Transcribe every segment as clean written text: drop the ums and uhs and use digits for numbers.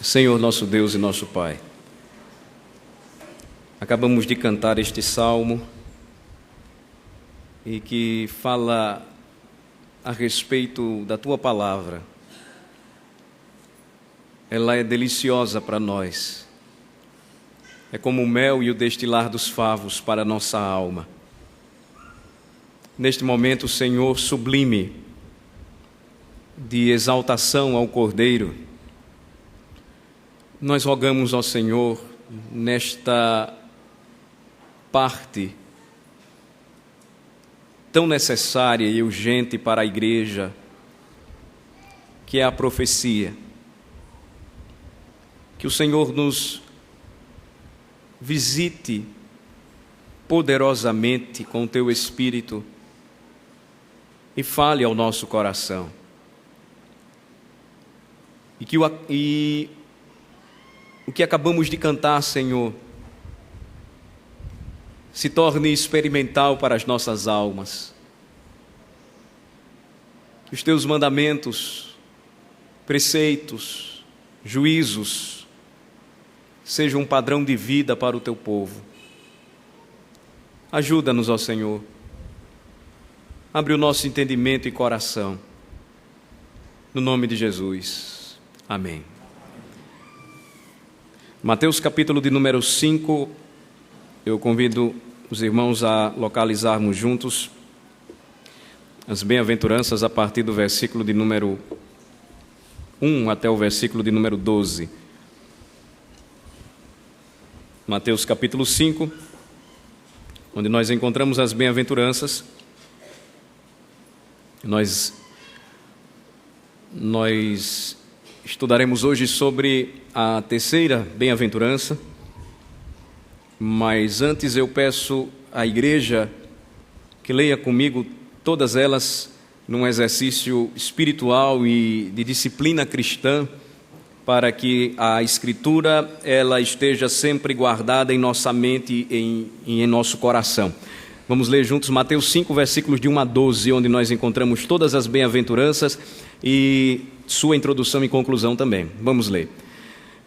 Senhor nosso Deus e nosso Pai, acabamos de cantar este salmo e que fala a respeito da Tua Palavra. Ela é deliciosa para nós, é como o mel e o destilar dos favos para a nossa alma. Neste momento, Senhor, sublime de exaltação ao Cordeiro, nós rogamos ao Senhor, nesta parte tão necessária e urgente para a igreja, que é a profecia, que o Senhor nos visite poderosamente com o Teu Espírito e fale ao nosso coração. E o que acabamos de cantar, Senhor, se torne experimental para as nossas almas. Que os Teus mandamentos, preceitos, juízos, sejam um padrão de vida para o Teu povo. Ajuda-nos, ó Senhor. Abre o nosso entendimento e coração. No nome de Jesus. Amém. Mateus capítulo de número 5, eu convido os irmãos a localizarmos juntos as bem-aventuranças a partir do versículo de número 1 até o versículo de número 12. Mateus capítulo 5, onde nós encontramos as bem-aventuranças. Nós estudaremos hoje sobre a terceira bem-aventurança, mas antes eu peço à igreja que leia comigo todas elas num exercício espiritual e de disciplina cristã, para que a Escritura ela esteja sempre guardada em nossa mente e em nosso coração. Vamos ler juntos Mateus 5, versículos de 1 a 12, onde nós encontramos todas as bem-aventuranças e sua introdução e conclusão também. Vamos ler.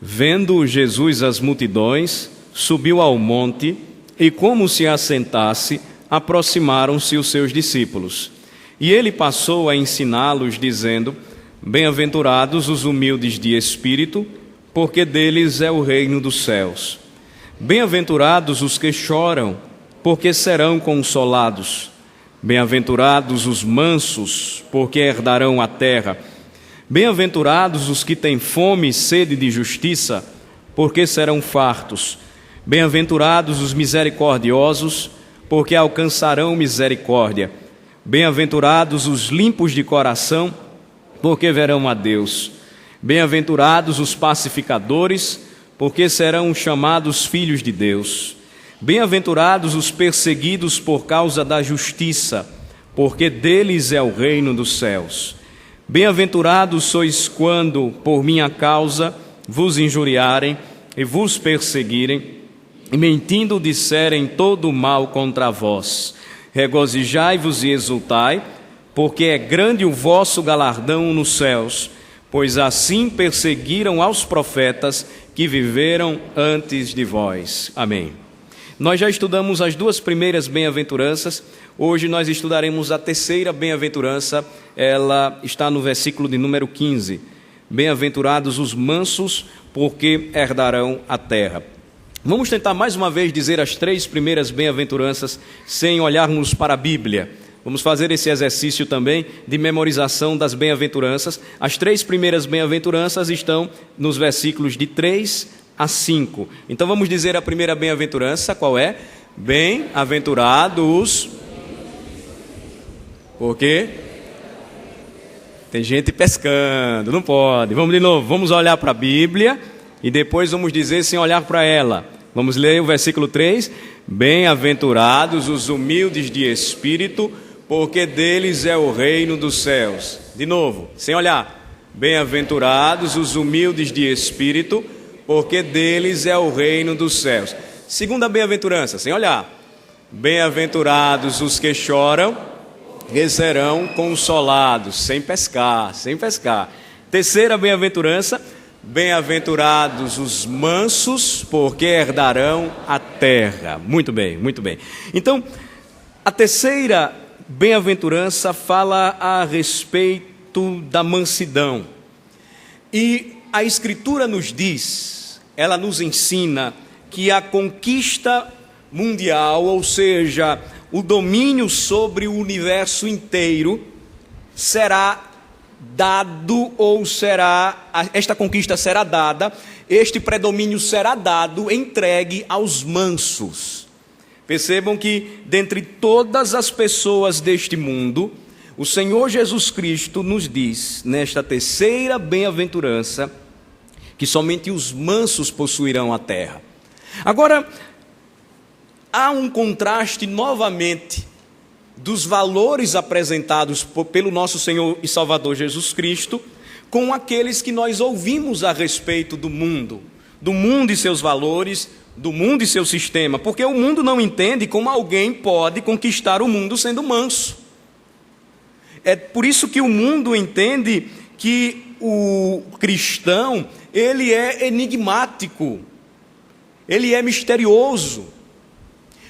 Vendo Jesus as multidões, subiu ao monte e, como se assentasse, aproximaram-se os seus discípulos. E ele passou a ensiná-los, dizendo: Bem-aventurados os humildes de espírito, porque deles é o reino dos céus. Bem-aventurados os que choram, porque serão consolados. Bem-aventurados os mansos, porque herdarão a terra. Bem-aventurados os que têm fome e sede de justiça, porque serão fartos. Bem-aventurados os misericordiosos, porque alcançarão misericórdia. Bem-aventurados os limpos de coração, porque verão a Deus. Bem-aventurados os pacificadores, porque serão chamados filhos de Deus. Bem-aventurados os perseguidos por causa da justiça, porque deles é o reino dos céus. Bem-aventurados sois quando, por minha causa, vos injuriarem e vos perseguirem, e mentindo disserem todo o mal contra vós. Regozijai-vos e exultai, porque é grande o vosso galardão nos céus, pois assim perseguiram aos profetas que viveram antes de vós. Amém. Nós já estudamos as duas primeiras bem-aventuranças, hoje nós estudaremos a terceira bem-aventurança, ela está no versículo de número 15. Bem-aventurados os mansos, porque herdarão a terra. Vamos tentar mais uma vez dizer as três primeiras bem-aventuranças sem olharmos para a Bíblia. Vamos fazer esse exercício também de memorização das bem-aventuranças. As três primeiras bem-aventuranças estão nos versículos de 3 a 5. Então vamos dizer a primeira bem-aventurança, qual é? Bem-aventurados. Por quê? Tem gente pescando, não pode. Vamos de novo, vamos olhar para a Bíblia e depois vamos dizer sem olhar para ela. Vamos ler o versículo 3. Bem-aventurados os humildes de espírito, porque deles é o reino dos céus. De novo, sem olhar. Bem-aventurados os humildes de espírito, porque deles é o reino dos céus. Segunda bem-aventurança, sem olhar. Bem-aventurados os que choram, que serão consolados. Sem pescar. Terceira bem-aventurança. Bem-aventurados os mansos, porque herdarão a terra. Muito bem, muito bem. Então, a terceira bem-aventurança fala a respeito da mansidão. E a Escritura nos diz, ela nos ensina que a conquista mundial, ou seja, o domínio sobre o universo inteiro, será dado, ou esta conquista será dada, este predomínio será dado, entregue aos mansos. Percebam que, dentre todas as pessoas deste mundo, o Senhor Jesus Cristo nos diz, nesta terceira bem-aventurança, que somente os mansos possuirão a terra. Agora, há um contraste novamente dos valores apresentados pelo nosso Senhor e Salvador Jesus Cristo com aqueles que nós ouvimos a respeito do mundo e seus valores, do mundo e seu sistema, porque o mundo não entende como alguém pode conquistar o mundo sendo manso. É por isso que o mundo entende que o cristão, ele é enigmático, ele é misterioso,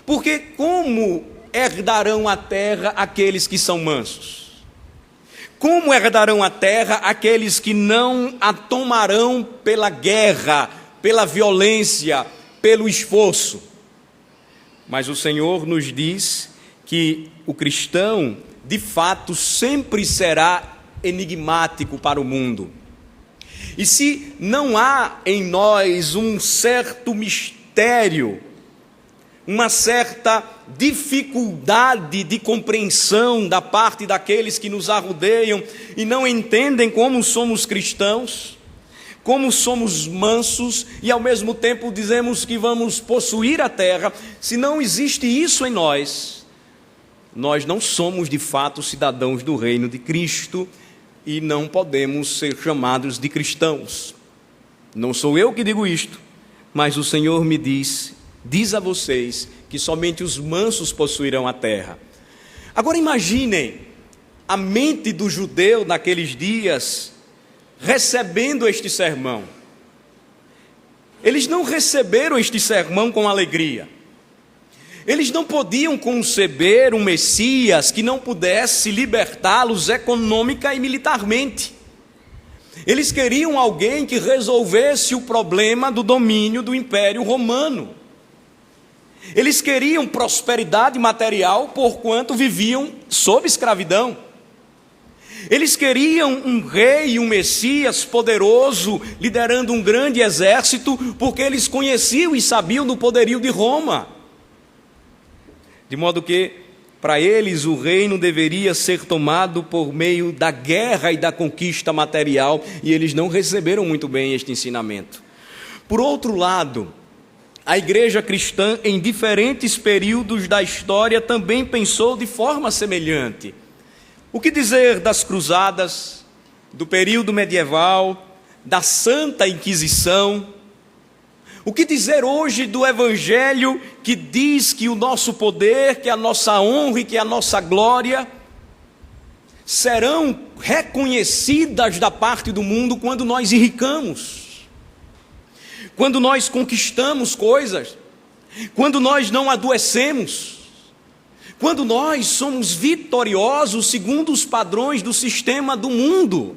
porque como herdarão a terra aqueles que são mansos? Como herdarão a terra aqueles que não a tomarão pela guerra, pela violência, pelo esforço? Mas o Senhor nos diz que o cristão, de fato, sempre será enigmático para o mundo. E se não há em nós um certo mistério, uma certa dificuldade de compreensão da parte daqueles que nos arrodeiam e não entendem como somos cristãos, como somos mansos e ao mesmo tempo dizemos que vamos possuir a terra, se não existe isso em nós, nós não somos de fato cidadãos do reino de Cristo e não podemos ser chamados de cristãos. Não sou eu que digo isto, mas o Senhor me diz a vocês que somente os mansos possuirão a terra. Agora imaginem a mente do judeu naqueles dias recebendo este sermão. Eles não receberam este sermão com alegria. Eles não podiam conceber um Messias que não pudesse libertá-los econômica e militarmente. Eles queriam alguém que resolvesse o problema do domínio do Império Romano. Eles queriam prosperidade material, porquanto viviam sob escravidão. Eles queriam um rei, um Messias poderoso, liderando um grande exército, porque eles conheciam e sabiam do poderio de Roma. De modo que, para eles, o reino deveria ser tomado por meio da guerra e da conquista material, e eles não receberam muito bem este ensinamento. Por outro lado, a igreja cristã, em diferentes períodos da história, também pensou de forma semelhante. O que dizer das cruzadas, do período medieval, da Santa Inquisição? O que dizer hoje do Evangelho que diz que o nosso poder, que a nossa honra e que a nossa glória serão reconhecidas da parte do mundo quando nós enricamos? Quando nós conquistamos coisas, quando nós não adoecemos, quando nós somos vitoriosos segundo os padrões do sistema do mundo.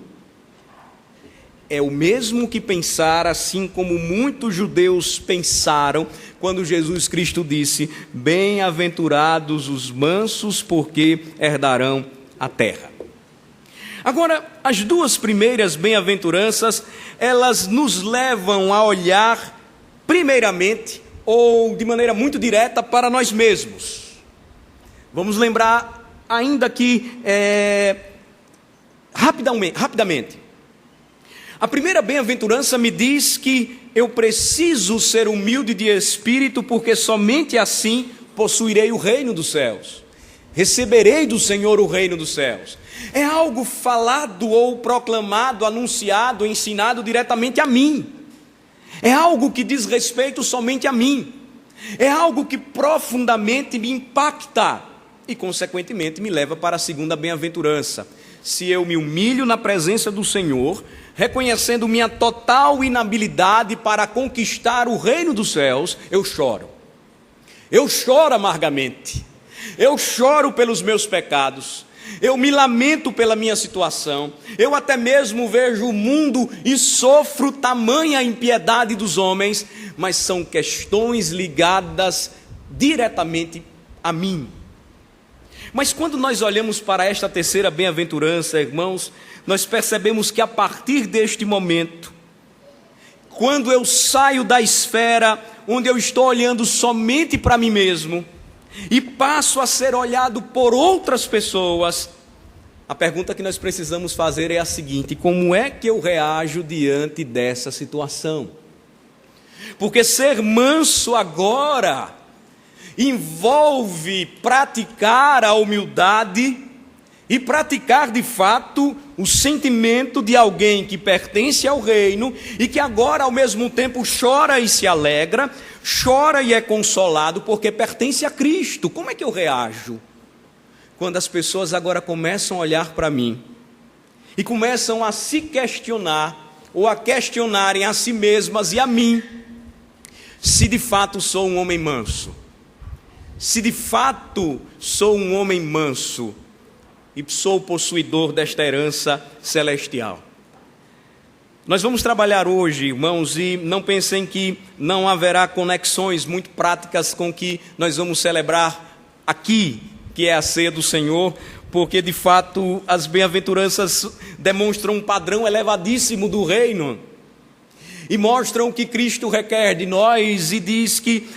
É o mesmo que pensar, assim como muitos judeus pensaram, quando Jesus Cristo disse: bem-aventurados os mansos, porque herdarão a terra. Agora, as duas primeiras bem-aventuranças, elas nos levam a olhar, primeiramente, ou de maneira muito direta, para nós mesmos. Vamos lembrar, ainda que rapidamente. A primeira bem-aventurança me diz que eu preciso ser humilde de espírito, porque somente assim possuirei o reino dos céus. Receberei do Senhor o reino dos céus. É algo falado ou proclamado, anunciado, ensinado diretamente a mim. É algo que diz respeito somente a mim. É algo que profundamente me impacta e, consequentemente, me leva para a segunda bem-aventurança. se eu me humilho na presença do Senhor, reconhecendo minha total inabilidade para conquistar o reino dos céus, eu choro. Eu choro amargamente. Eu choro pelos meus pecados. Eu me lamento pela minha situação. Eu até mesmo vejo o mundo e sofro tamanha impiedade dos homens, mas são questões ligadas diretamente a mim. Mas quando nós olhamos para esta terceira bem-aventurança, irmãos, nós percebemos que a partir deste momento, quando eu saio da esfera onde eu estou olhando somente para mim mesmo e passo a ser olhado por outras pessoas, a pergunta que nós precisamos fazer é a seguinte: como é que eu reajo diante dessa situação? Porque ser manso agora envolve praticar a humildade e praticar de fato o sentimento de alguém que pertence ao reino e que agora ao mesmo tempo chora e se alegra, chora e é consolado porque pertence a Cristo. Como é que eu reajo quando as pessoas agora começam a olhar para mim e começam a se questionar ou a questionarem a si mesmas e a mim se de fato sou um homem manso? Se de fato sou um homem manso e sou possuidor desta herança celestial. Nós vamos trabalhar hoje, irmãos, e não pensem que não haverá conexões muito práticas com o que nós vamos celebrar aqui, que é a ceia do Senhor, porque de fato as bem-aventuranças demonstram um padrão elevadíssimo do reino. E mostram o que Cristo requer de nós e diz que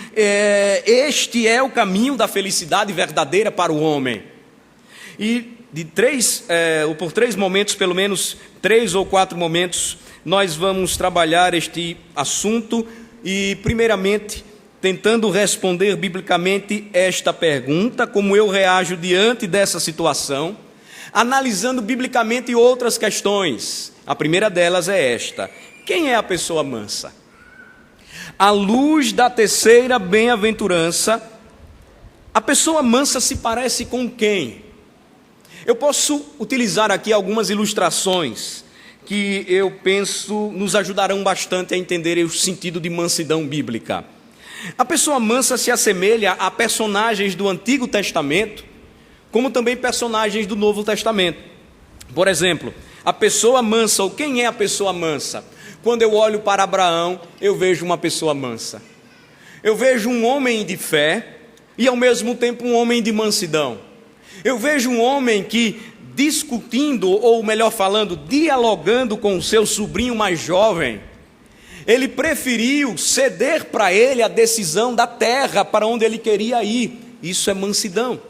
este é o caminho da felicidade verdadeira para o homem. E por 3 momentos, pelo menos 3 ou 4 momentos, nós vamos trabalhar este assunto e, primeiramente, tentando responder biblicamente esta pergunta: como eu reajo diante dessa situação, analisando biblicamente outras questões. A primeira delas é esta: quem é a pessoa mansa? À luz da terceira bem-aventurança, a pessoa mansa se parece com quem? Eu posso utilizar aqui algumas ilustrações que eu penso nos ajudarão bastante a entender o sentido de mansidão bíblica. A pessoa mansa se assemelha a personagens do Antigo Testamento, como também personagens do Novo Testamento. Por exemplo, a pessoa mansa, ou quem é a pessoa mansa? Quando eu olho para Abraão, eu vejo uma pessoa mansa. Eu vejo um homem de fé e ao mesmo tempo um homem de mansidão. Eu vejo um homem que, discutindo, ou melhor falando, dialogando com o seu sobrinho mais jovem, ele preferiu ceder para ele a decisão da terra para onde ele queria ir. Isso é mansidão.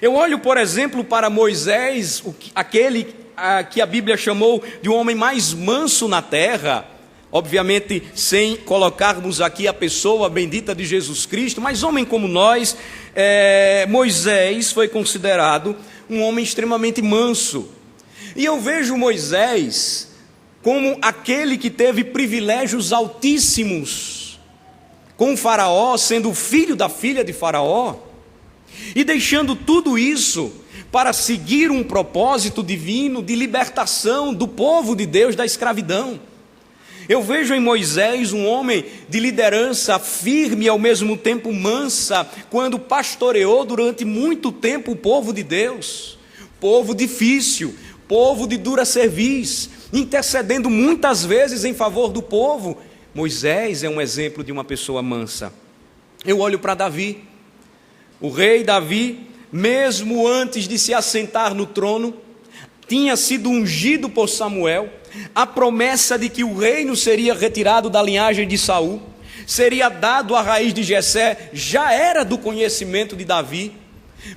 Eu olho, por exemplo, para Moisés, aquele que a Bíblia chamou de um homem mais manso na terra, obviamente sem colocarmos aqui a pessoa bendita de Jesus Cristo, mas homem como nós, Moisés foi considerado um homem extremamente manso. E eu vejo Moisés como aquele que teve privilégios altíssimos com o Faraó, sendo filho da filha de Faraó, e deixando tudo isso para seguir um propósito divino de libertação do povo de Deus da escravidão. Eu vejo em Moisés um homem de liderança firme e ao mesmo tempo mansa, quando pastoreou durante muito tempo o povo de Deus, povo difícil, povo de dura cerviz, intercedendo muitas vezes em favor do povo. Moisés é um exemplo de uma pessoa mansa. Eu olho para Davi, o rei Davi, mesmo antes de se assentar no trono, tinha sido ungido por Samuel. A promessa de que o reino seria retirado da linhagem de Saul, seria dado à raiz de Jessé, já era do conhecimento de Davi.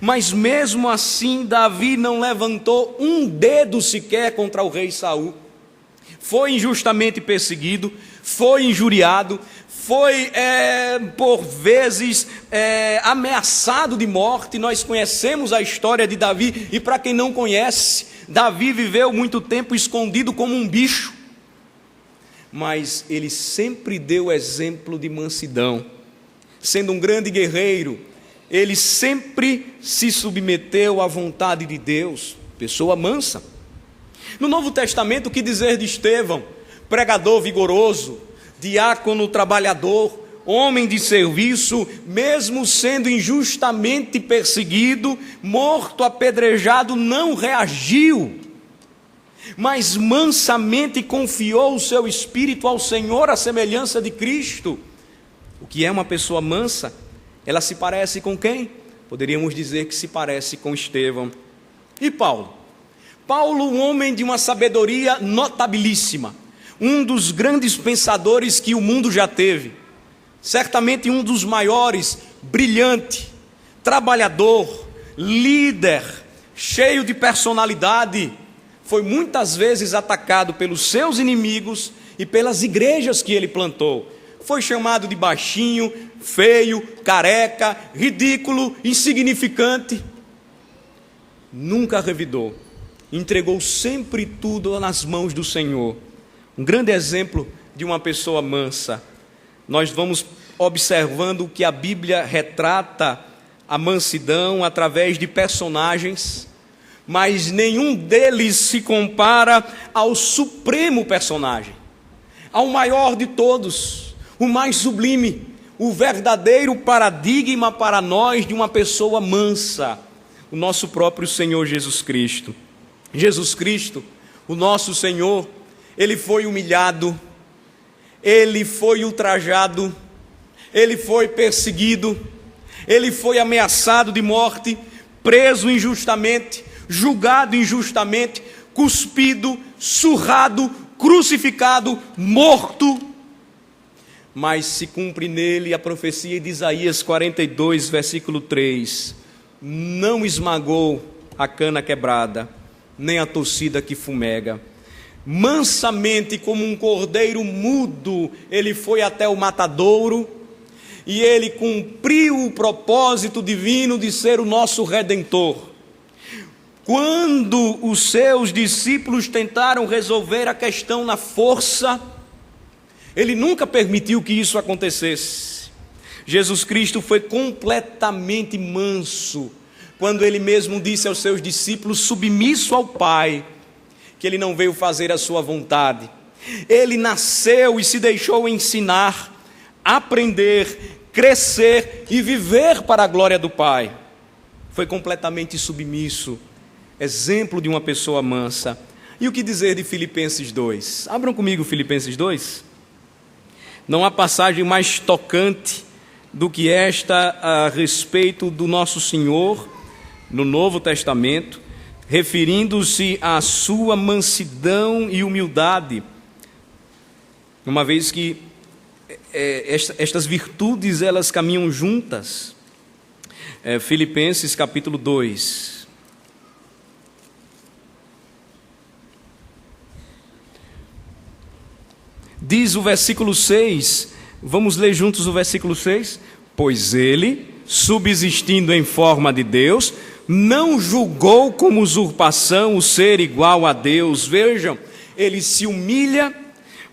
Mas mesmo assim Davi não levantou um dedo sequer contra o rei Saul. Foi injustamente perseguido, foi injuriado, foi por vezes ameaçado de morte. Nós conhecemos a história de Davi, e para quem não conhece, Davi viveu muito tempo escondido como um bicho, mas ele sempre deu exemplo de mansidão. Sendo um grande guerreiro, ele sempre se submeteu à vontade de Deus. pessoa mansa. No Novo Testamento, o que dizer de Estevão? Pregador vigoroso, diácono trabalhador, homem de serviço, mesmo sendo injustamente perseguido, morto, apedrejado, não reagiu, mas mansamente confiou o seu espírito ao Senhor, à semelhança de Cristo. O que é uma pessoa mansa? Ela se parece com quem? Poderíamos dizer que se parece com Estevão. E Paulo? Paulo, um homem de uma sabedoria notabilíssima, um dos grandes pensadores que o mundo já teve, certamente um dos maiores, brilhante, trabalhador, líder, cheio de personalidade, foi muitas vezes atacado pelos seus inimigos e pelas igrejas que ele plantou. Foi chamado de baixinho, feio, careca, ridículo, insignificante. Nunca revidou, entregou sempre tudo nas mãos do Senhor. Um grande exemplo de uma pessoa mansa. Nós vamos observando que a Bíblia retrata a mansidão através de personagens, mas nenhum deles se compara ao supremo personagem, ao maior de todos, o mais sublime, o verdadeiro paradigma para nós de uma pessoa mansa, o nosso próprio Senhor Jesus Cristo. Jesus Cristo, o nosso Senhor, Ele foi humilhado, Ele foi ultrajado, Ele foi perseguido, Ele foi ameaçado de morte, preso injustamente, julgado injustamente, cuspido, surrado, crucificado, morto. Mas se cumpre nele a profecia de Isaías 42, versículo 3: não esmagou a cana quebrada, nem a torcida que fumega. Mansamente, como um cordeiro mudo, ele foi até o matadouro, e ele cumpriu o propósito divino de ser o nosso Redentor. Quando os seus discípulos tentaram resolver a questão na força, ele nunca permitiu que isso acontecesse. Jesus Cristo foi completamente manso, quando ele mesmo disse aos seus discípulos, submisso ao Pai, que ele não veio fazer a sua vontade. Ele nasceu e se deixou ensinar, aprender, crescer e viver para a glória do Pai. Foi completamente submisso, exemplo de uma pessoa mansa. E o que dizer de Filipenses 2? Abram comigo Filipenses 2. Não há passagem mais tocante do que esta a respeito do nosso Senhor no Novo Testamento, referindo-se à sua mansidão e humildade, uma vez que estas virtudes elas caminham juntas. Filipenses capítulo 2. Diz o versículo 6, vamos ler juntos o versículo 6. Pois ele, subsistindo em forma de Deus, não julgou como usurpação o ser igual a Deus. Vejam, ele se humilha,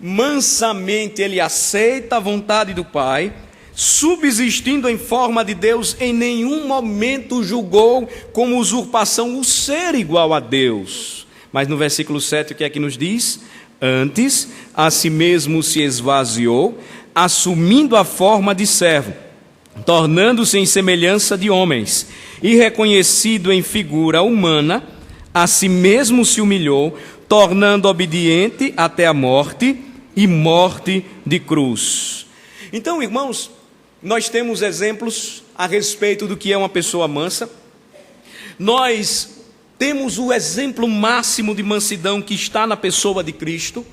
mansamente ele aceita a vontade do Pai, subsistindo em forma de Deus, em nenhum momento julgou como usurpação o ser igual a Deus. Mas no versículo 7 o que é que nos diz? Antes, a si mesmo se esvaziou, assumindo a forma de servo, tornando-se em semelhança de homens, e reconhecido em figura humana, a si mesmo se humilhou, tornando obediente até a morte, e morte de cruz. Então, irmãos, nós temos exemplos a respeito do que é uma pessoa mansa. Nós temos o exemplo máximo de mansidão que está na pessoa de Cristo.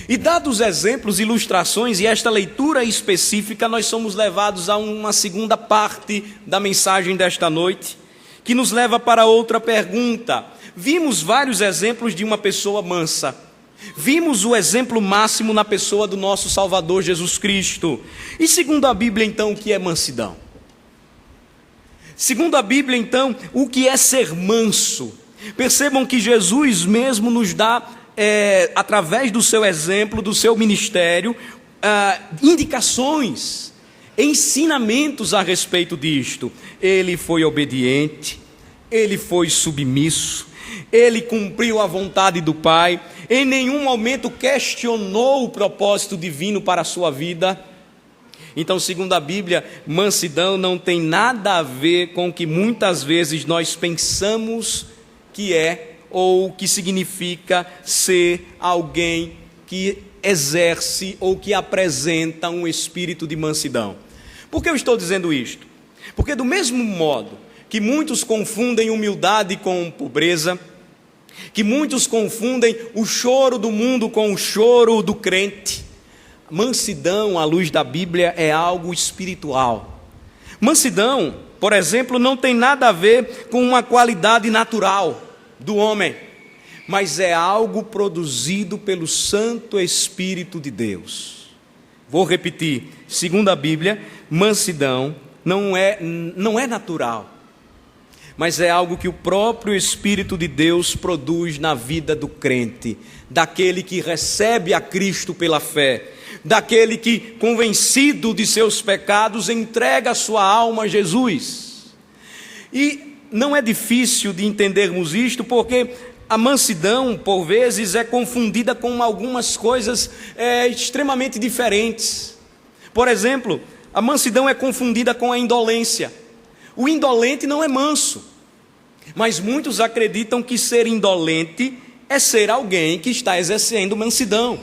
E dados exemplos, ilustrações e esta leitura específica, nós somos levados a uma segunda parte da mensagem desta noite, que nos leva para outra pergunta. Vimos vários exemplos de uma pessoa mansa. Vimos o exemplo máximo na pessoa do nosso Salvador Jesus Cristo. E segundo a Bíblia, então, o que é mansidão? Segundo a Bíblia, então, o que é ser manso? Percebam que Jesus mesmo nos dá, através do seu exemplo, do seu ministério, indicações, ensinamentos a respeito disto. Ele foi obediente, ele foi submisso, ele cumpriu a vontade do Pai, em nenhum momento questionou o propósito divino para a sua vida. Então, segundo a Bíblia, mansidão não tem nada a ver com o que muitas vezes nós pensamos que é ou que significa ser alguém que exerce ou que apresenta um espírito de mansidão. Por que eu estou dizendo isto? Porque do mesmo modo que muitos confundem humildade com pobreza, que muitos confundem o choro do mundo com o choro do crente, mansidão, à luz da Bíblia, é algo espiritual. Mansidão, por exemplo, não tem nada a ver com uma qualidade natural do homem, mas é algo produzido pelo Santo Espírito de Deus. Vou repetir, segundo a Bíblia, mansidão não é natural, mas é algo que o próprio Espírito de Deus produz na vida do crente, daquele que recebe a Cristo pela fé, daquele que, convencido de seus pecados, entrega a sua alma a Jesus. E não é difícil de entendermos isto, porque a mansidão, por vezes, é confundida com algumas coisas extremamente diferentes. Por exemplo, a mansidão é confundida com a indolência. O indolente não é manso, mas muitos acreditam que ser indolente é ser alguém que está exercendo mansidão.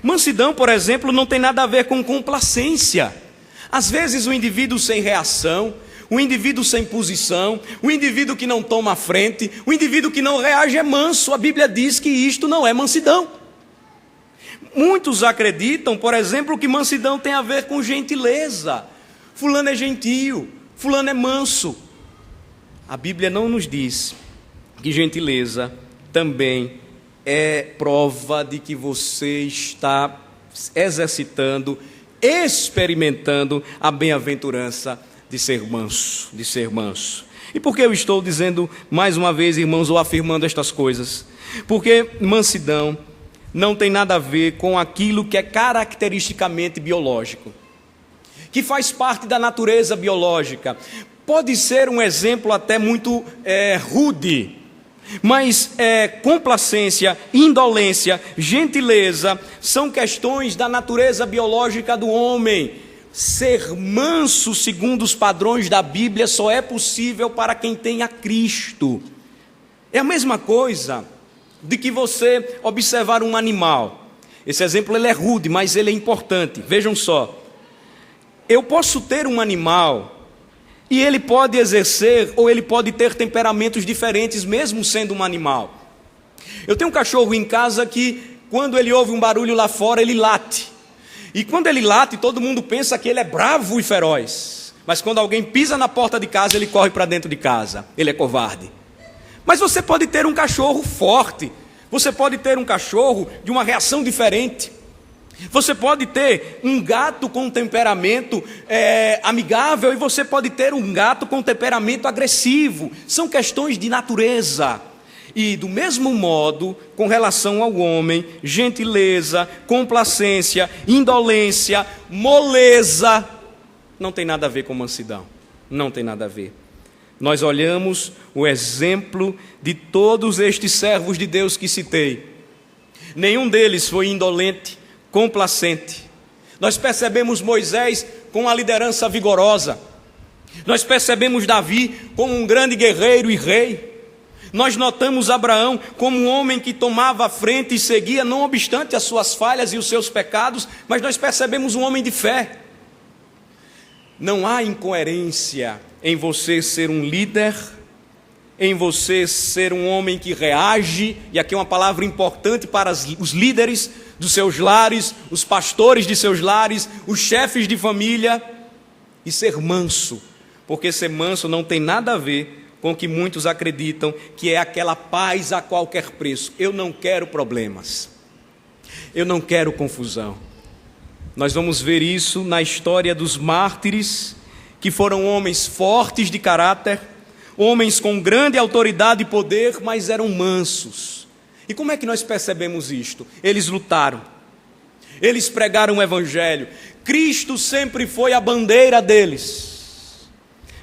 Mansidão, por exemplo, não tem nada a ver com complacência. Às vezes o indivíduo sem reação, o indivíduo sem posição, o indivíduo que não toma a frente, o indivíduo que não reage é manso. A Bíblia diz que isto não é mansidão. Muitos acreditam, por exemplo, que mansidão tem a ver com gentileza. Fulano é gentil, fulano é manso. A Bíblia não nos diz que gentileza também é prova de que você está exercitando, experimentando a bem-aventurança de ser manso, E por que eu estou dizendo mais uma vez, irmãos, ou afirmando estas coisas? Porque mansidão não tem nada a ver com aquilo que é caracteristicamente biológico, que faz parte da natureza biológica. Pode ser um exemplo até muito rude, mas complacência, indolência, gentileza são questões da natureza biológica do homem. Ser manso, segundo os padrões da Bíblia, só é possível para quem tem a Cristo. É a mesma coisa de que você observar um animal. Esse exemplo ele é rude, mas ele é importante. Vejam só, eu posso ter um animal e ele pode exercer ou ele pode ter temperamentos diferentes, mesmo sendo um animal. Eu tenho um cachorro em casa que, quando ele ouve um barulho lá fora, ele late. E quando ele late, todo mundo pensa que ele é bravo e feroz. Mas quando alguém pisa na porta de casa, ele corre para dentro de casa. Ele é covarde. Mas você pode ter um cachorro forte. Você pode ter um cachorro de uma reação diferente. Você pode ter um gato com temperamento amigável e você pode ter um gato com temperamento agressivo. São questões de natureza. E do mesmo modo, com relação ao homem, gentileza, complacência, indolência, moleza, não tem nada a ver com mansidão. Não tem nada a ver. Nós olhamos o exemplo de todos estes servos de Deus que citei. Nenhum deles foi indolente, complacente. Nós percebemos Moisés com a liderança vigorosa. Nós percebemos Davi como um grande guerreiro e rei. Nós notamos Abraão como um homem que tomava a frente e seguia, não obstante as suas falhas e os seus pecados, mas nós percebemos um homem de fé. Não há incoerência em você ser um líder, em você ser um homem que reage, e aqui é uma palavra importante para os líderes dos seus lares, os pastores de seus lares, os chefes de família, e ser manso, porque ser manso não tem nada a ver com o que muitos acreditam que é aquela paz a qualquer preço. Eu não quero problemas, eu não quero confusão. Nós vamos ver isso na história dos mártires, que foram homens fortes de caráter, homens com grande autoridade e poder, mas eram mansos. E como é que nós percebemos isto? Eles lutaram, eles pregaram o evangelho, Cristo sempre foi a bandeira deles.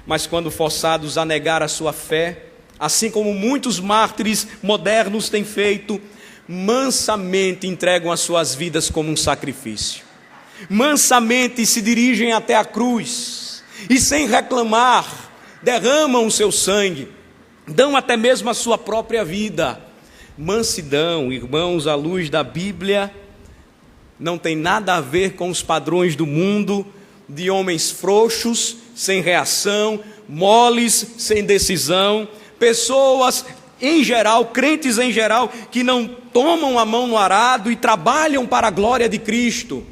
Mas quando forçados a negar a sua fé, assim como muitos mártires modernos têm feito, mansamente entregam as suas vidas como um sacrifício. Mansamente se dirigem até a cruz e, sem reclamar, derramam o seu sangue, dão até mesmo a sua própria vida. Mansidão, irmãos, à luz da Bíblia, não tem nada a ver com os padrões do mundo, de homens frouxos, sem reação, moles, sem decisão, pessoas em geral, crentes em geral, que não tomam a mão no arado e trabalham para a glória de Cristo.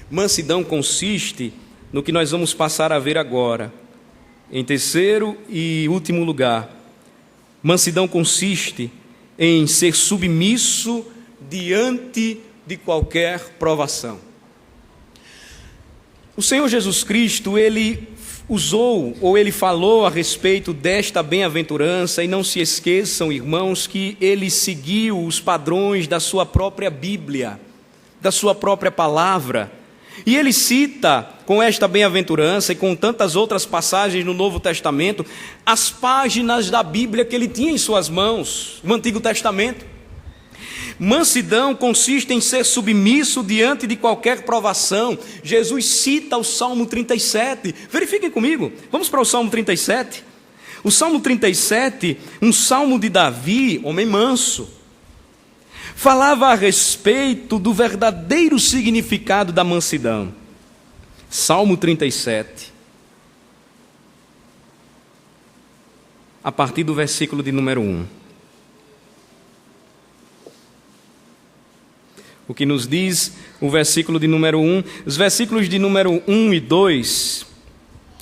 Mansidão consiste no que nós vamos passar a ver agora. Em terceiro e último lugar, mansidão consiste em ser submisso diante de qualquer provação. O Senhor Jesus Cristo, Ele usou, ou Ele falou a respeito desta bem-aventurança, e não se esqueçam, irmãos, que Ele seguiu os padrões da sua própria Bíblia, da sua própria palavra. E Ele cita, com esta bem-aventurança e com tantas outras passagens no Novo Testamento, as páginas da Bíblia que Ele tinha em suas mãos, no Antigo Testamento. Mansidão consiste em ser submisso diante de qualquer provação. Jesus cita o Salmo 37. Verifiquem comigo, vamos para o Salmo 37. O Salmo 37, um salmo de Davi, homem manso, falava a respeito do verdadeiro significado da mansidão. Salmo 37, a partir do versículo de número 1. O que nos diz o versículo de número 1, os versículos de número 1 e 2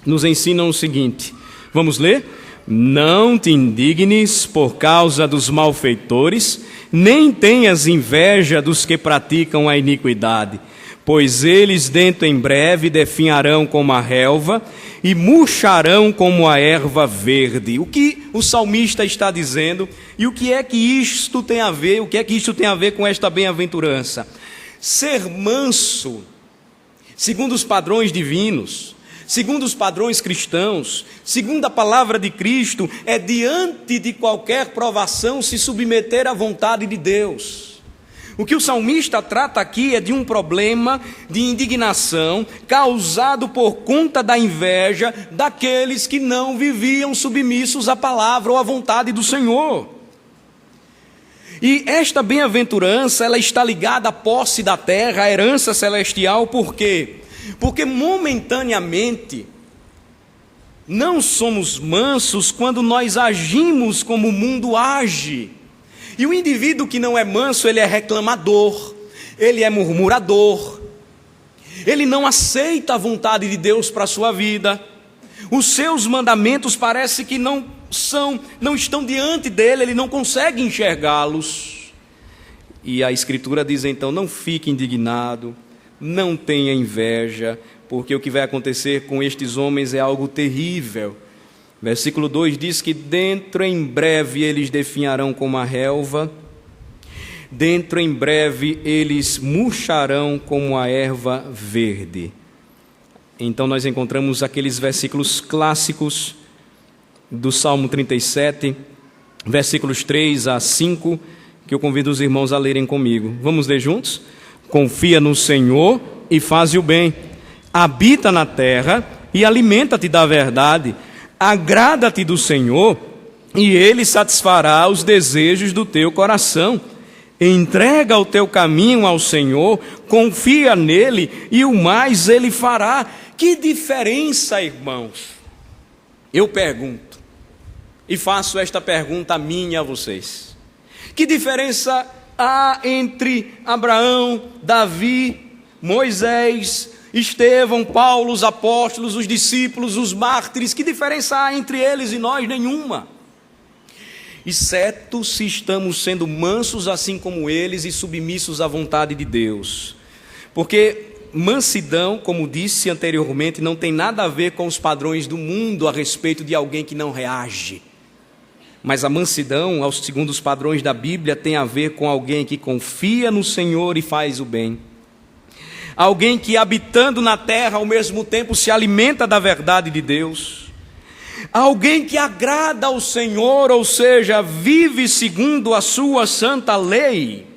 nos ensinam o seguinte, vamos ler? Não te indignes por causa dos malfeitores, nem tenhas inveja dos que praticam a iniquidade, pois eles dentro em breve definharão como a relva e murcharão como a erva verde. O que o salmista está dizendo e o que é que isto tem a ver, com esta bem-aventurança? Ser manso, segundo os padrões divinos, segundo os padrões cristãos, segundo a palavra de Cristo, é diante de qualquer provação se submeter à vontade de Deus. O que o salmista trata aqui é de um problema de indignação causado por conta da inveja daqueles que não viviam submissos à palavra ou à vontade do Senhor. E esta bem-aventurança, ela está ligada à posse da terra, à herança celestial, por quê? Porque momentaneamente não somos mansos quando nós agimos como o mundo age. E o indivíduo que não é manso, ele é reclamador, ele é murmurador, ele não aceita a vontade de Deus para a sua vida, os seus mandamentos parece que não estão diante dele, ele não consegue enxergá-los. E a Escritura diz então, não fique indignado, não tenha inveja, porque o que vai acontecer com estes homens é algo terrível. Versículo 2 diz que dentro em breve eles definharão como a relva, dentro em breve eles murcharão como a erva verde. Então nós encontramos aqueles versículos clássicos do Salmo 37, versículos 3 a 5, que eu convido os irmãos a lerem comigo. Vamos ler juntos? Confia no Senhor e faze o bem, habita na terra e alimenta-te da verdade. Agrada-te do Senhor, e Ele satisfará os desejos do teu coração. Entrega o teu caminho ao Senhor, confia nele, e o mais Ele fará. Que diferença, irmãos? Eu pergunto, e faço esta pergunta a mim e a vocês. Que diferença há entre Abraão, Davi, Moisés, Estevão, Paulo, os apóstolos, os discípulos, os mártires? Que diferença há entre eles e nós? Nenhuma. Exceto se estamos sendo mansos assim como eles e submissos à vontade de Deus. Porque mansidão, como disse anteriormente, não tem nada a ver com os padrões do mundo a respeito de alguém que não reage. Mas a mansidão, segundo os padrões da Bíblia, tem a ver com alguém que confia no Senhor e faz o bem. Alguém que, habitando na terra, ao mesmo tempo se alimenta da verdade de Deus. Alguém que agrada ao Senhor, ou seja, vive segundo a sua santa lei,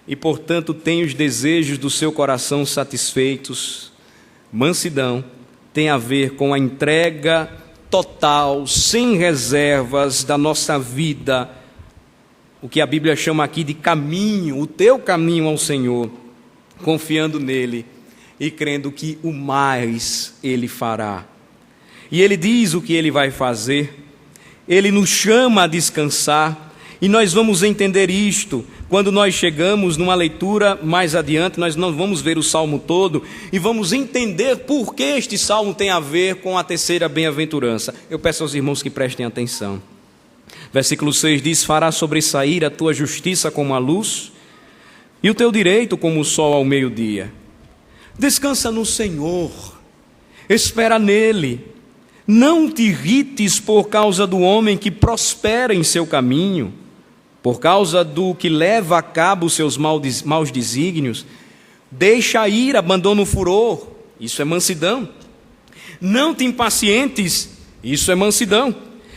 e portanto tem os desejos do seu coração satisfeitos. Mansidão tem a ver com a entrega total, sem reservas da nossa vida, o que a Bíblia chama aqui de caminho, o teu caminho ao Senhor, confiando nele e crendo que o mais Ele fará. E Ele diz o que Ele vai fazer, Ele nos chama a descansar, e nós vamos entender isto quando nós chegamos numa leitura mais adiante. Nós não vamos ver o salmo todo e vamos entender por que este salmo tem a ver com a terceira bem-aventurança. Eu peço aos irmãos que prestem atenção. Versículo 6 diz: fará sobressair a tua justiça como a luz e o teu direito como o sol ao meio-dia. Descansa no Senhor, espera nele, não te irrites por causa do homem que prospera em seu caminho, por causa do que leva a cabo os seus maus desígnios. Deixa ir, abandona o furor, isso é mansidão. Não te impacientes, isso é mansidão.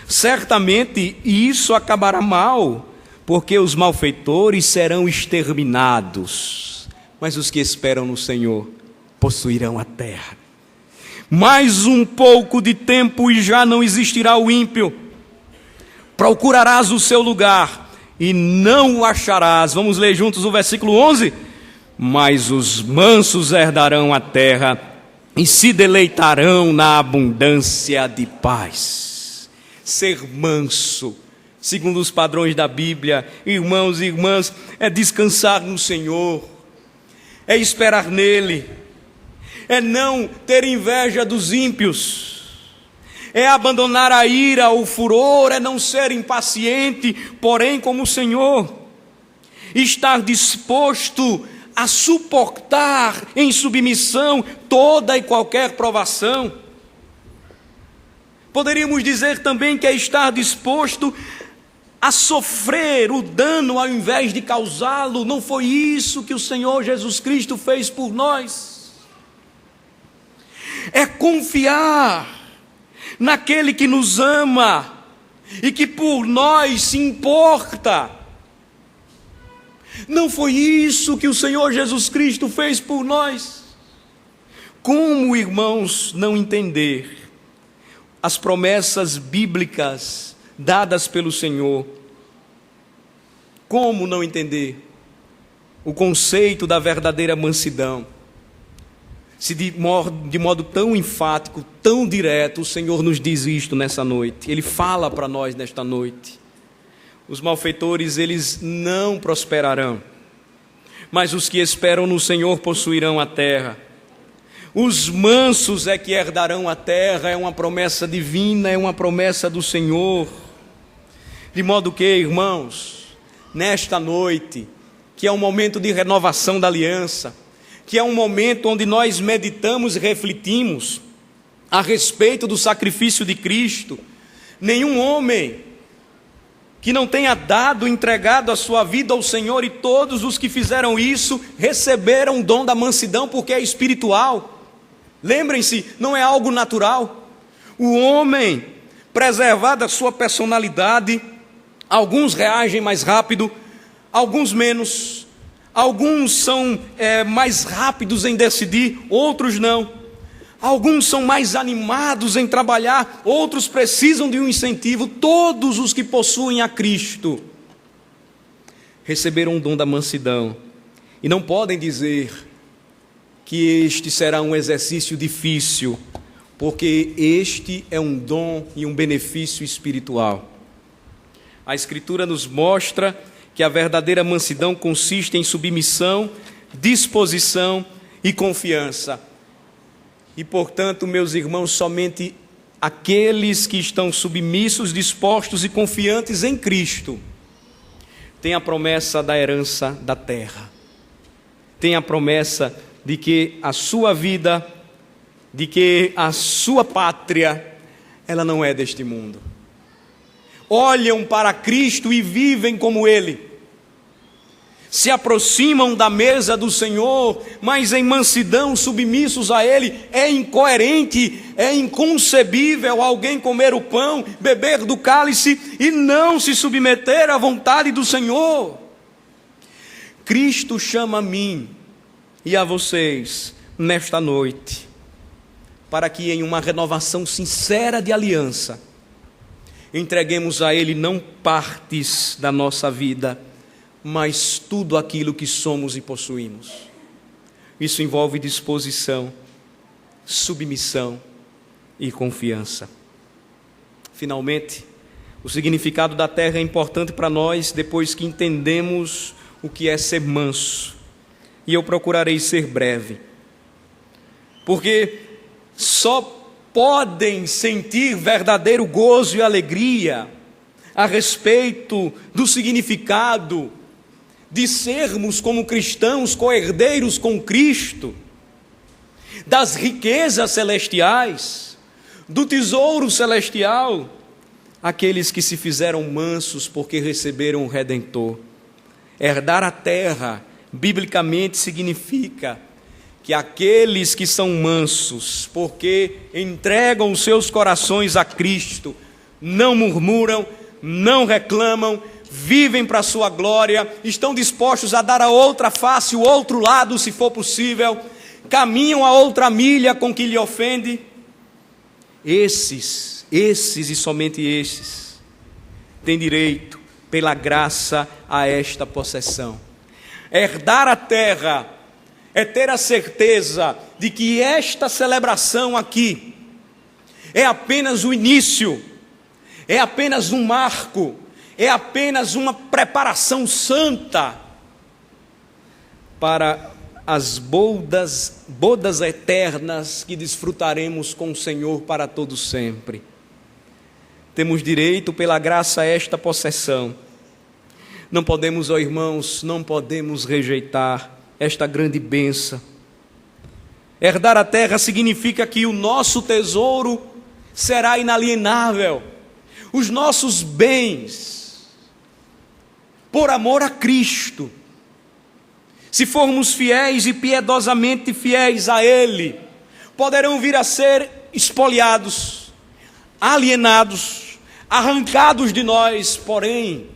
Certamente isso acabará mal, porque os malfeitores serão exterminados, mas os que esperam no Senhor possuirão a terra. Mais um pouco de tempo e já não existirá o ímpio. Procurarás o seu lugar e não o acharás. Vamos ler juntos o versículo 11. Mas os mansos herdarão a terra e se deleitarão na abundância de paz. Ser manso, segundo os padrões da Bíblia, irmãos e irmãs, é descansar no Senhor, é esperar nele, é não ter inveja dos ímpios, é abandonar a ira, o furor, é não ser impaciente, porém como o Senhor, estar disposto a suportar em submissão toda e qualquer provação. Poderíamos dizer também que é estar disposto a sofrer o dano ao invés de causá-lo. Não foi isso que o Senhor Jesus Cristo fez por nós. É confiar naquele que nos ama e que por nós se importa. Não foi isso que o Senhor Jesus Cristo fez por nós. Como, irmãos, não entender as promessas bíblicas dadas pelo Senhor? Como não entender o conceito da verdadeira mansidão? Se de modo tão enfático, tão direto, o Senhor nos diz isto nessa noite. Ele fala para nós nesta noite. Os malfeitores, eles não prosperarão, mas os que esperam no Senhor possuirão a terra. Os mansos é que herdarão a terra, é uma promessa divina, é uma promessa do Senhor. De modo que, irmãos, nesta noite, que é um momento de renovação da aliança, que é um momento onde nós meditamos e refletimos a respeito do sacrifício de Cristo, nenhum homem que não tenha dado, entregado a sua vida ao Senhor, e todos os que fizeram isso receberam o dom da mansidão, porque é espiritual. Lembrem-se, não é algo natural. O homem, preservado a sua personalidade, alguns reagem mais rápido, alguns menos, alguns são mais rápidos em decidir, outros não. Alguns são mais animados em trabalhar, outros precisam de um incentivo. Todos os que possuem a Cristo receberam o dom da mansidão e não podem dizer que este será um exercício difícil, porque este é um dom e um benefício espiritual. A Escritura nos mostra que a verdadeira mansidão consiste em submissão, disposição e confiança. E, portanto, meus irmãos, somente aqueles que estão submissos, dispostos e confiantes em Cristo têm a promessa da herança da terra. Tem a promessa de que a sua vida, de que a sua pátria, ela não é deste mundo. Olham para Cristo e vivem como Ele. se aproximam da mesa do Senhor, mas em mansidão, submissos a Ele. É incoerente, é inconcebível alguém comer o pão, beber do cálice e não se submeter à vontade do Senhor. Cristo chama a mim e a vocês nesta noite, para que em uma renovação sincera de aliança, entreguemos a Ele não partes da nossa vida, mas tudo aquilo que somos e possuímos. Isso envolve disposição, submissão e confiança. Finalmente, o significado da terra é importante para nós depois que entendemos o que é ser manso. E eu procurarei ser breve, porque só podem sentir verdadeiro gozo e alegria a respeito do significado de sermos como cristãos co-herdeiros com Cristo, das riquezas celestiais, do tesouro celestial, aqueles que se fizeram mansos porque receberam o Redentor. Herdar a terra, biblicamente, significa que aqueles que são mansos, porque entregam os seus corações a Cristo, não murmuram, não reclamam, vivem para a sua glória, estão dispostos a dar a outra face, o outro lado, se for possível, caminham a outra milha com que lhe ofende. Esses e somente esses têm direito, pela graça, a esta possessão. Herdar a terra é ter a certeza de que esta celebração aqui é apenas o início, é apenas um marco, é apenas uma preparação santa para as bodas eternas que desfrutaremos com o Senhor para todo sempre. Temos direito, pela graça, a esta possessão. Não podemos, ó irmãos, não podemos rejeitar esta grande bênção. Herdar a terra significa que o nosso tesouro será inalienável. Os nossos bens, por amor a Cristo, se formos fiéis e piedosamente fiéis a Ele, poderão vir a ser espoliados, alienados, arrancados de nós. Porém,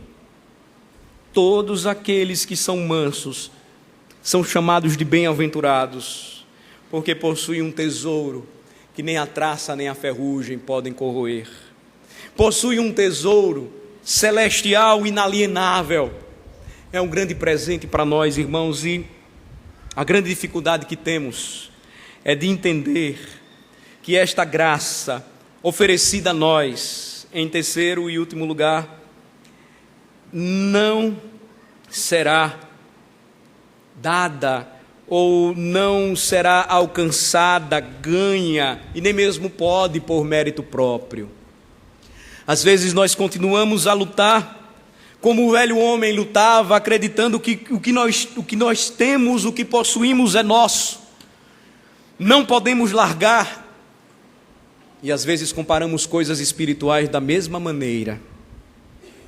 todos aqueles que são mansos são chamados de bem-aventurados, porque possuem um tesouro que nem a traça nem a ferrugem podem corroer. Possuem um tesouro celestial inalienável. É um grande presente para nós, irmãos, e a grande dificuldade que temos é de entender que esta graça oferecida a nós, em terceiro e último lugar, não será dada ou não será alcançada, ganha, e nem mesmo pode por mérito próprio. Às vezes nós continuamos a lutar como o velho homem lutava, acreditando que o que nós temos, o que possuímos é nosso, não podemos largar. E às vezes comparamos coisas espirituais da mesma maneira.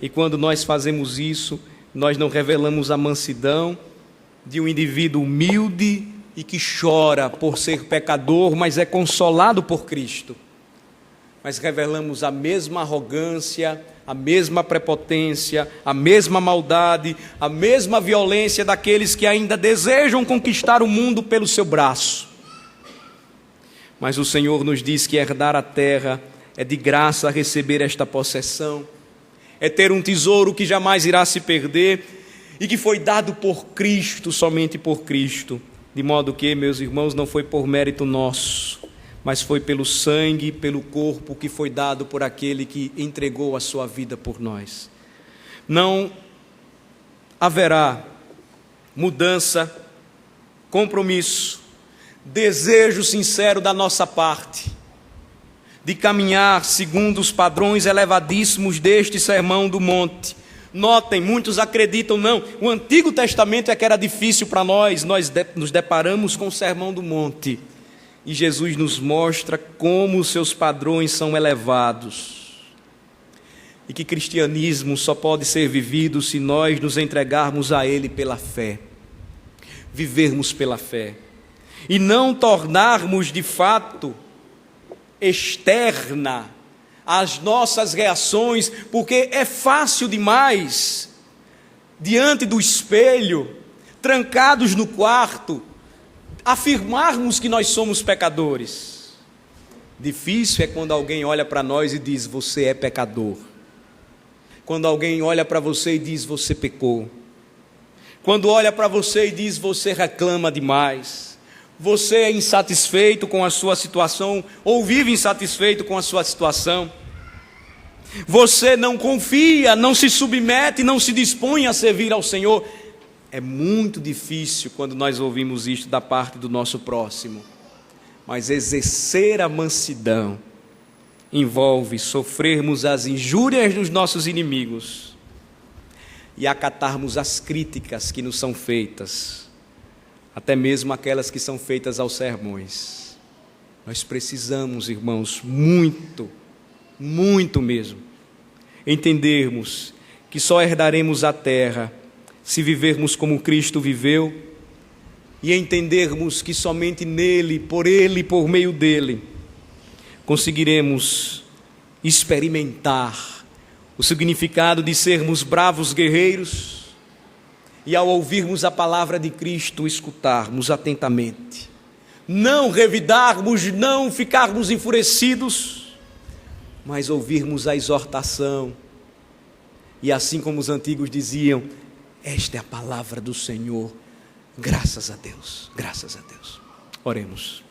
E quando nós fazemos isso, nós não revelamos a mansidão de um indivíduo humilde e que chora por ser pecador, mas é consolado por Cristo. Mas revelamos a mesma arrogância, a mesma prepotência, a mesma maldade, a mesma violência daqueles que ainda desejam conquistar o mundo pelo seu braço. Mas o Senhor nos diz que herdar a terra é de graça receber esta possessão, é ter um tesouro que jamais irá se perder e que foi dado por Cristo, somente por Cristo, de modo que, meus irmãos, não foi por mérito nosso, mas foi pelo sangue, pelo corpo que foi dado por aquele que entregou a sua vida por nós. Não haverá mudança, compromisso, desejo sincero da nossa parte de caminhar segundo os padrões elevadíssimos deste Sermão do Monte. Notem, muitos acreditam, não, o Antigo Testamento é que era difícil para nós nos deparamos com o Sermão do Monte. E Jesus nos mostra como os seus padrões são elevados. e que cristianismo só pode ser vivido se nós nos entregarmos a Ele pela fé, vivermos pela fé, e não tornarmos de fato externa as nossas reações, porque é fácil demais, diante do espelho, trancados no quarto, afirmarmos que nós somos pecadores. Difícil é quando alguém olha para nós e diz: você é pecador. Quando alguém olha para você e diz: você pecou. Quando olha para você e diz: você reclama demais. Você é insatisfeito com a sua situação, ou vive insatisfeito com a sua situação. Você não confia, não se submete, não se dispõe a servir ao Senhor. É muito difícil quando nós ouvimos isto da parte do nosso próximo. Mas exercer a mansidão envolve sofrermos as injúrias dos nossos inimigos e acatarmos as críticas que nos são feitas, até mesmo aquelas que são feitas aos sermões. Nós precisamos, irmãos, muito mesmo, entendermos que só herdaremos a terra se vivermos como Cristo viveu, e entendermos que somente nele, por meio dele, conseguiremos experimentar o significado de sermos bravos guerreiros, e ao ouvirmos a palavra de Cristo, escutarmos atentamente, não revidarmos, não ficarmos enfurecidos, mas ouvirmos a exortação, e assim como os antigos diziam: esta é a palavra do Senhor, graças a Deus, graças a Deus. Oremos.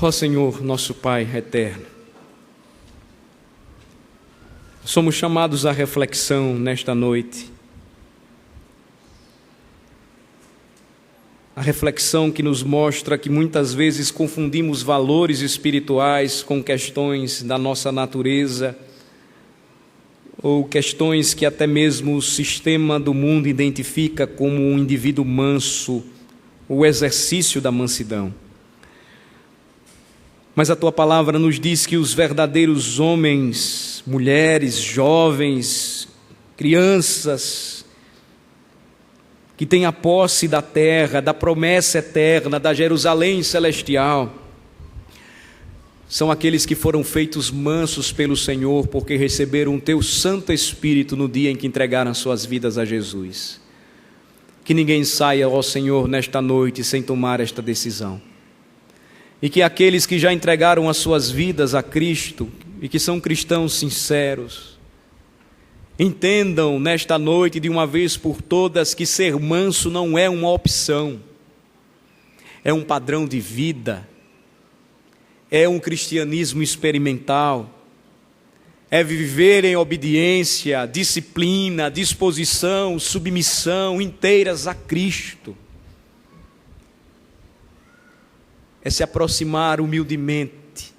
Ó Senhor, nosso Pai eterno, somos chamados à reflexão nesta noite, a reflexão que nos mostra que muitas vezes confundimos valores espirituais com questões da nossa natureza, ou questões que até mesmo o sistema do mundo identifica como um indivíduo manso, o exercício da mansidão. Mas a Tua palavra nos diz que os verdadeiros homens, mulheres, jovens, crianças, que têm a posse da terra, da promessa eterna, da Jerusalém celestial, são aqueles que foram feitos mansos pelo Senhor, porque receberam o Teu Santo Espírito no dia em que entregaram suas vidas a Jesus. Que ninguém saia, ó Senhor, nesta noite sem tomar esta decisão. E que aqueles que já entregaram as suas vidas a Cristo e que são cristãos sinceros, entendam nesta noite de uma vez por todas que ser manso não é uma opção, é um padrão de vida, é um cristianismo experimental, é viver em obediência, disciplina, disposição, submissão inteiras a Cristo. É se aproximar humildemente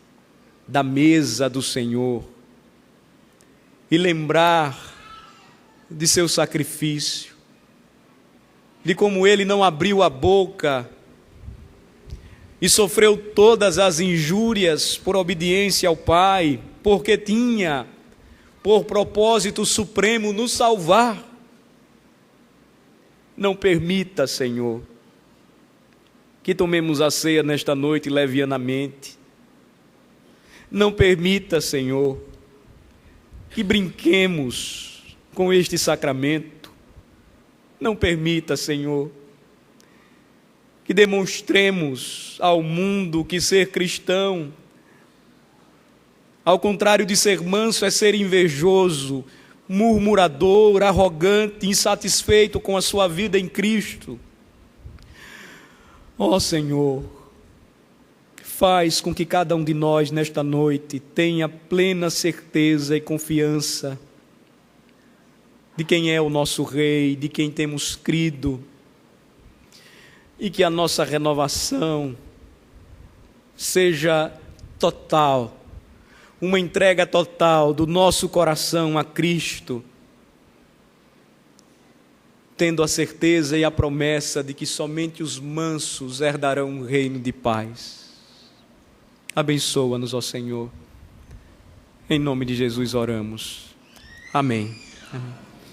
da mesa do Senhor e lembrar de seu sacrifício, de como Ele não abriu a boca e sofreu todas as injúrias por obediência ao Pai, porque tinha por propósito supremo nos salvar. Não permita, Senhor, que tomemos a ceia nesta noite levianamente. Não permita, Senhor, que brinquemos com este sacramento. Não permita, Senhor, que demonstremos ao mundo que ser cristão, ao contrário de ser manso, é ser invejoso, murmurador, arrogante, insatisfeito com a sua vida em Cristo. Ó Senhor, faz com que cada um de nós nesta noite tenha plena certeza e confiança de quem é o nosso Rei, de quem temos crido, e que a nossa renovação seja total, uma entrega total do nosso coração a Cristo, tendo a certeza e a promessa de que somente os mansos herdarão um reino de paz. Abençoa-nos, ó Senhor, Em nome de Jesus oramos. Amém. Amém.